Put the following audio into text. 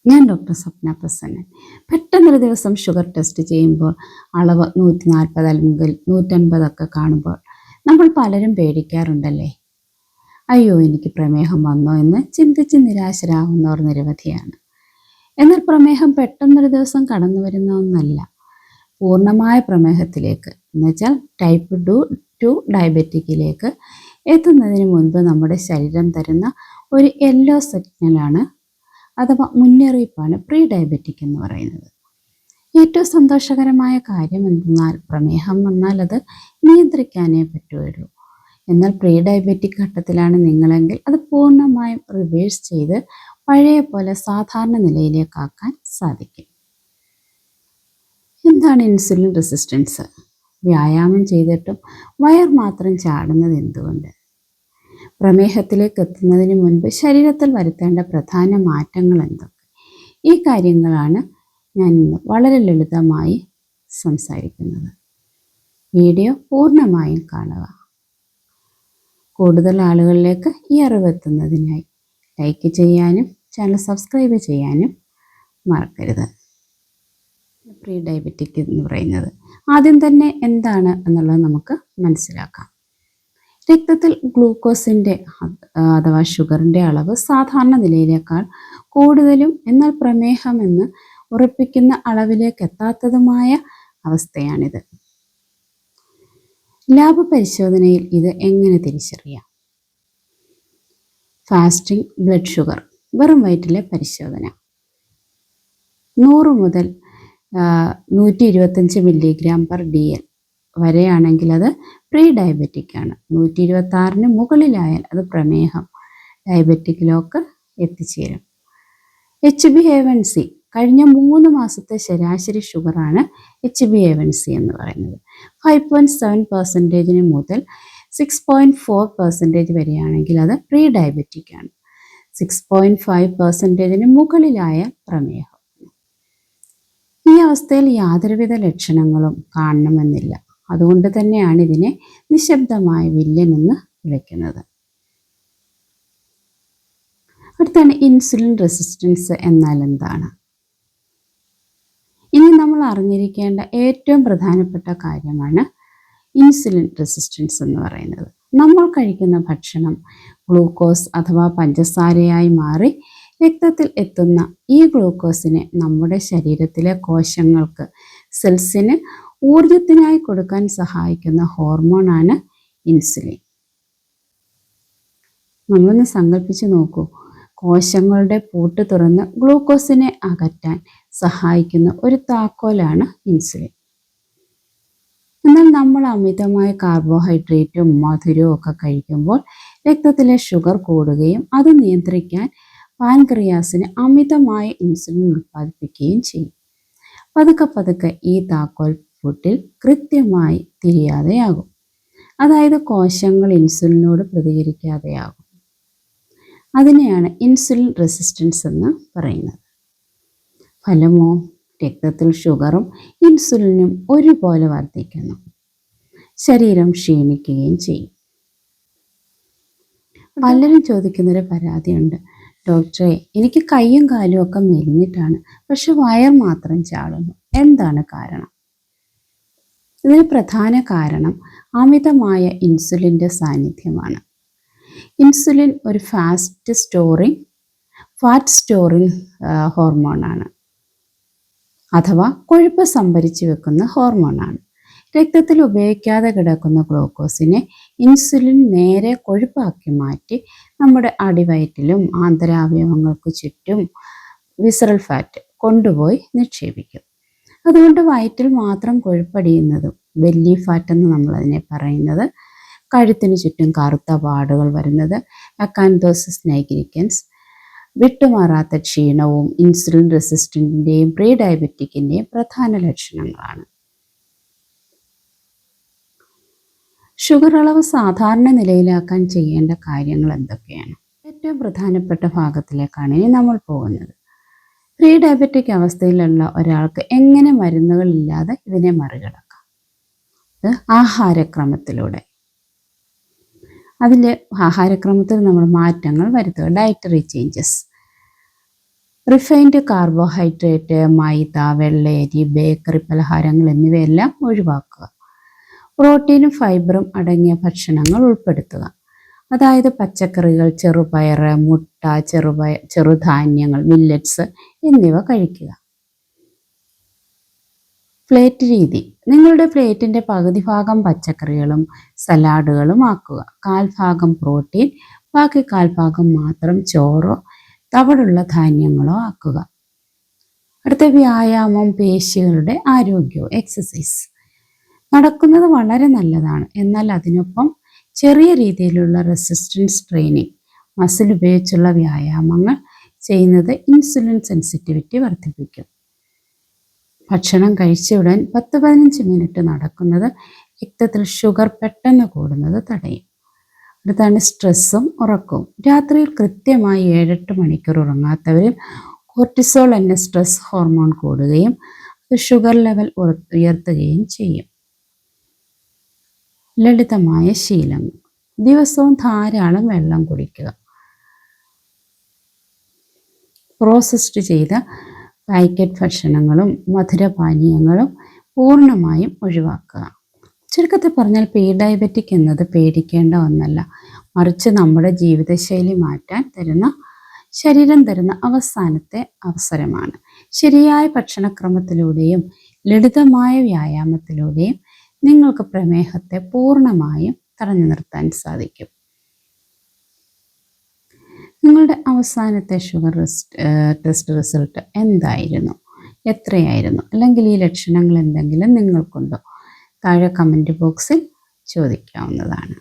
ഞാൻ ഡോക്ടർ സ്വപ്ന പ്രസന്നൻ. പെട്ടെന്നൊരു ദിവസം ഷുഗർ ടെസ്റ്റ് ചെയ്യുമ്പോൾ അളവ് 140 അല്ലെങ്കിൽ 150 കാണുമ്പോൾ നമ്മൾ പലരും പേടിക്കാറുണ്ടല്ലേ. അയ്യോ, എനിക്ക് പ്രമേഹം വന്നോ എന്ന് ചിന്തിച്ച് നിരാശരാകുന്നവർ നിരവധിയാണ്. എന്നാൽ പ്രമേഹം പെട്ടെന്നൊരു ദിവസം കടന്നു വരുന്ന ഒന്നല്ല. പൂർണ്ണമായ പ്രമേഹത്തിലേക്ക്, എന്നുവെച്ചാൽ ടൈപ്പ് 2 ഡയബറ്റിക്കിലേക്ക് എത്തുന്നതിന് മുൻപ് നമ്മുടെ ശരീരം തരുന്ന ഒരു യെല്ലോ സിഗ്നലാണ് അഥവാ മുന്നറിയിപ്പാണ് പ്രീ ഡയബറ്റിക് എന്ന് പറയുന്നത്. ഏറ്റവും സന്തോഷകരമായ കാര്യം എന്തെന്നാൽ പ്രമേഹം വന്നാൽ അത് നിയന്ത്രിക്കാനേ പറ്റുള്ളൂ. എന്നാൽ പ്രീ ഡയബറ്റിക് ഘട്ടത്തിലാണ് നിങ്ങളെങ്കിൽ അത് പൂർണ്ണമായും റിവേഴ്സ് ചെയ്ത് പഴയ പോലെ സാധാരണ നിലയിലേക്കാക്കാൻ സാധിക്കും. എന്താണ് ഇൻസുലിൻ റെസിസ്റ്റൻസ്? വ്യായാമം ചെയ്തിട്ടും വയർ മാത്രം ചാടുന്നത് എന്തുകൊണ്ട്? പ്രമേഹത്തിലേക്ക് എത്തുന്നതിന് മുൻപ് ശരീരത്തിൽ വരുത്തേണ്ട പ്രധാന മാറ്റങ്ങൾ എന്തൊക്കെ? ഈ കാര്യങ്ങളാണ് ഞാൻ ഇന്ന് വളരെ ലളിതമായി സംസാരിക്കുന്നത്. വീഡിയോ പൂർണ്ണമായും കാണുക. കൂടുതൽ ആളുകളിലേക്ക് ഈ അറിവെത്തുന്നതിനായി ലൈക്ക് ചെയ്യാനും ചാനൽ സബ്സ്ക്രൈബ് ചെയ്യാനും മറക്കരുത്. പ്രീ ഡയബറ്റിക് എന്ന് പറയുന്നത് ആദ്യം തന്നെ എന്താണ് എന്നുള്ളത് നമുക്ക് മനസ്സിലാക്കാം. രക്തത്തിൽ ഗ്ലൂക്കോസിൻ്റെ അഥവാ ഷുഗറിൻ്റെ അളവ് സാധാരണ നിലയിലേക്കാൾ കൂടുതലും എന്നാൽ പ്രമേഹമെന്ന് ഉറപ്പിക്കുന്ന അളവിലേക്ക് എത്താത്തതുമായ അവസ്ഥയാണിത്. ലാബ് പരിശോധനയിൽ ഇത് എങ്ങനെ തിരിച്ചറിയാം? ഫാസ്റ്റിംഗ് ബ്ലഡ് ഷുഗർ വെറും വയറ്റിലെ പരിശോധന 100 മുതൽ 125 mg/dl വരെയാണെങ്കിൽ അത് പ്രീ ഡയബറ്റിക് ആണ്. 126 മുകളിലായാൽ അത് പ്രമേഹം ഡയബറ്റിക്കിലൊക്കെ എത്തിച്ചേരും. HbA1c കഴിഞ്ഞ 3 മാസത്തെ ശരാശരി ഷുഗറാണ് HbA1c എന്ന് പറയുന്നത്. 5.7% മുതൽ 6.4% വരെയാണെങ്കിൽ അത് പ്രീ ഡയബറ്റിക് ആണ്. 6.5% മുകളിലായ പ്രമേഹം. ഈ അവസ്ഥയിൽ യാതൊരുവിധ ലക്ഷണങ്ങളും കാണണമെന്നില്ല. അതുകൊണ്ട് തന്നെയാണ് ഇതിനെ നിശബ്ദമായ വില്ലൻ എന്ന് വിളിക്കുന്നത്. അടുത്താണ് ഇൻസുലിൻ റെസിസ്റ്റൻസ് എന്നാൽ എന്താണ്? ഇനി നമ്മൾ അറിഞ്ഞിരിക്കേണ്ട ഏറ്റവും പ്രധാനപ്പെട്ട കാര്യമാണ് ഇൻസുലിൻ റെസിസ്റ്റൻസ് എന്ന് പറയുന്നത്. നമ്മൾ കഴിക്കുന്ന ഭക്ഷണം ഗ്ലൂക്കോസ് അഥവാ പഞ്ചസാരയായി മാറി രക്തത്തിൽ എത്തുന്ന ഈ ഗ്ലൂക്കോസിനെ നമ്മുടെ ശരീരത്തിലെ കോശങ്ങൾക്ക്, സെൽസിന് ഊർജത്തിനായി കൊടുക്കാൻ സഹായിക്കുന്ന ഹോർമോണാണ് ഇൻസുലിൻ. നമ്മളൊന്ന് സങ്കല്പിച്ച് നോക്കൂ. കോശങ്ങളുടെ പൂട്ട് തുറന്ന് ഗ്ലൂക്കോസിനെ അകറ്റാൻ സഹായിക്കുന്ന ഒരു താക്കോലാണ് ഇൻസുലിൻ. എന്നാൽ നമ്മൾ അമിതമായ കാർബോഹൈഡ്രേറ്റും മധുരവും ഒക്കെ കഴിക്കുമ്പോൾ രക്തത്തിലെ ഷുഗർ കൂടുകയും അത് നിയന്ത്രിക്കാൻ പാൻക്രിയാസിന് അമിതമായ ഇൻസുലിൻ ഉൽപ്പാദിപ്പിക്കുകയും ചെയ്യും. പതുക്കെ ഈ താക്കോൽ പൂട്ടിൽ കൃത്യമായി തിരിയാതെയാകും. അതായത് കോശങ്ങൾ ഇൻസുലിനോട് പ്രതികരിക്കാതെയാകും. അതിനെയാണ് ഇൻസുലിൻ റെസിസ്റ്റൻസ് എന്ന് പറയുന്നത്. ഫലമോ രക്തത്തിൽ ഷുഗറും ഇൻസുലിനും ഒരുപോലെ വർദ്ധിക്കുന്നു. ശരീരം ക്ഷീണിക്കുകയും ചെയ്യും. പലരും ചോദിക്കുന്നൊരു പരാതിയുണ്ട്, ഡോക്ടറെ എനിക്ക് കൈയും കാലും ഒക്കെ മെലിഞ്ഞിട്ടാണ്, പക്ഷെ വയർ മാത്രം ചാടുന്നു, എന്താണ് കാരണം? ഇതിന് പ്രധാന കാരണം അമിതമായ ഇൻസുലിൻ്റെ സാന്നിധ്യമാണ്. ഇൻസുലിൻ ഒരു ഫാറ്റ് സ്റ്റോറിങ് ഹോർമോണാണ്, അഥവാ കൊഴുപ്പ് സംഭരിച്ചു വെക്കുന്ന ഹോർമോണാണ്. രക്തത്തിൽ ഉപയോഗിക്കാതെ കിടക്കുന്ന ഗ്ലൂക്കോസിനെ ഇൻസുലിൻ നേരെ കൊഴുപ്പാക്കി മാറ്റി നമ്മുടെ അടിവയറ്റിലും ആന്തരാവയവങ്ങൾക്ക് ചുറ്റും വിസറൽ ഫാറ്റ് കൊണ്ടുപോയി നിക്ഷേപിക്കും. അതുകൊണ്ട് വയറ്റിൽ മാത്രം കൊഴുപ്പടിയുന്നതും ബെല്ലി ഫാറ്റ് എന്ന് നമ്മളതിനെ പറയുന്നത്, കഴുത്തിന് ചുറ്റും കറുത്ത പാടുകൾ വരുന്നത്, അക്കാന്തോസിസ് നൈഗ്രിക്കൻസ്, വിട്ടുമാറാത്ത ക്ഷീണവും ഇൻസുലിൻ റെസിസ്റ്റൻറ്റിൻ്റെയും പ്രീ ഡയബറ്റിക്കിൻ്റെയും പ്രധാന ലക്ഷണങ്ങളാണ്. ഷുഗർ അളവ് സാധാരണ നിലയിലാക്കാൻ ചെയ്യേണ്ട കാര്യങ്ങൾ എന്തൊക്കെയാണ്? ഏറ്റവും പ്രധാനപ്പെട്ട ഭാഗത്തിലേക്കാണ് ഇനി നമ്മൾ പോകുന്നത്. പ്രീ ഡയബറ്റിക് അവസ്ഥയിലുള്ള ഒരാൾക്ക് എങ്ങനെ മരുന്നുകളില്ലാതെ ഇതിനെ മറികടക്കാം? ഇത് ആഹാരക്രമത്തിലൂടെ. ആഹാരക്രമത്തിൽ നമ്മൾ മാറ്റങ്ങൾ വരുത്തുക, ഡയറ്ററി ചേഞ്ചസ്. റിഫൈൻഡ് കാർബോഹൈഡ്രേറ്റ്, മൈദ, വെള്ളയരി, ബേക്കറി പലഹാരങ്ങൾ എന്നിവയെല്ലാം ഒഴിവാക്കുക. പ്രോട്ടീനും ഫൈബറും അടങ്ങിയ ഭക്ഷണങ്ങൾ ഉൾപ്പെടുത്തുക. അതായത് പച്ചക്കറികൾ, ചെറുപയർ, മുട്ട, ചെറുധാന്യങ്ങൾ, മില്ലറ്റ്സ് എന്നിവ കഴിക്കുക. പ്ലേറ്റ് രീതി. നിങ്ങളുടെ പ്ലേറ്റിൻ്റെ പകുതി ഭാഗം പച്ചക്കറികളും സലാഡുകളും ആക്കുക. 1/4 ഭാഗം പ്രോട്ടീൻ, ബാക്കി 1/4 ഭാഗം മാത്രം ചോറോ തവിടുള്ള ധാന്യങ്ങളോ ആക്കുക. അടുത്ത വ്യായാമം, പേശികളുടെ ആരോഗ്യവും. എക്സസൈസ്. നടക്കുന്നത് വളരെ നല്ലതാണ്. എന്നാൽ അതിനൊപ്പം ചെറിയ രീതിയിലുള്ള റെസിസ്റ്റൻസ് ട്രെയിനിങ്, മസിൽ ഉപയോഗിച്ചുള്ള വ്യായാമങ്ങൾ ചെയ്യുന്നത് ഇൻസുലിൻ സെൻസിറ്റിവിറ്റി വർദ്ധിപ്പിക്കും. ഭക്ഷണം കഴിച്ച ഉടൻ 10-15 മിനിറ്റ് നടക്കുന്നത് രക്തത്തിൽ ഷുഗർ പെട്ടെന്ന് കൂടുന്നത് തടയും. അടുത്താണ് സ്ട്രെസ്സും ഉറക്കവും. രാത്രിയിൽ കൃത്യമായി 7-8 മണിക്കൂർ ഉറങ്ങാത്തവരിൽ കോർട്ടിസോൾ എന്ന സ്ട്രെസ് ഹോർമോൺ കൂടുകയും അത് ഷുഗർ ലെവൽ ഉയർത്തുകയും ചെയ്യും. ലളിതമായ ശീലങ്ങൾ. ദിവസവും ധാരാളം വെള്ളം കുടിക്കുക. പ്രോസസ്ഡ് ചെയ്ത പാക്കറ്റ് ഭക്ഷണങ്ങളും മധുരപാനീയങ്ങളും പൂർണ്ണമായും ഒഴിവാക്കുക. ചുരുക്കത്തിൽ പറഞ്ഞാൽ ഡയബറ്റിക് എന്നത് പേടിക്കേണ്ട ഒന്നല്ല, മറിച്ച് നമ്മുടെ ജീവിതശൈലി മാറ്റാൻ ശരീരം തരുന്ന അവസാനത്തെ അവസരമാണ്. ശരിയായ ഭക്ഷണക്രമത്തിലൂടെയും ലളിതമായ വ്യായാമത്തിലൂടെയും നിങ്ങൾക്ക് പ്രമേഹത്തെ പൂർണ്ണമായും തടഞ്ഞു നിർത്താൻ സാധിക്കും. നിങ്ങളുടെ അവസാനത്തെ ഷുഗർ ടെസ്റ്റ് റിസൾട്ട് എന്തായിരുന്നു? എത്രയായിരുന്നു? അല്ലെങ്കിൽ ഈ ലക്ഷണങ്ങൾ എന്തെങ്കിലും നിങ്ങൾക്കുണ്ടോ? താഴെ കമൻറ്റ് ബോക്സിൽ ചോദിക്കാവുന്നതാണ്.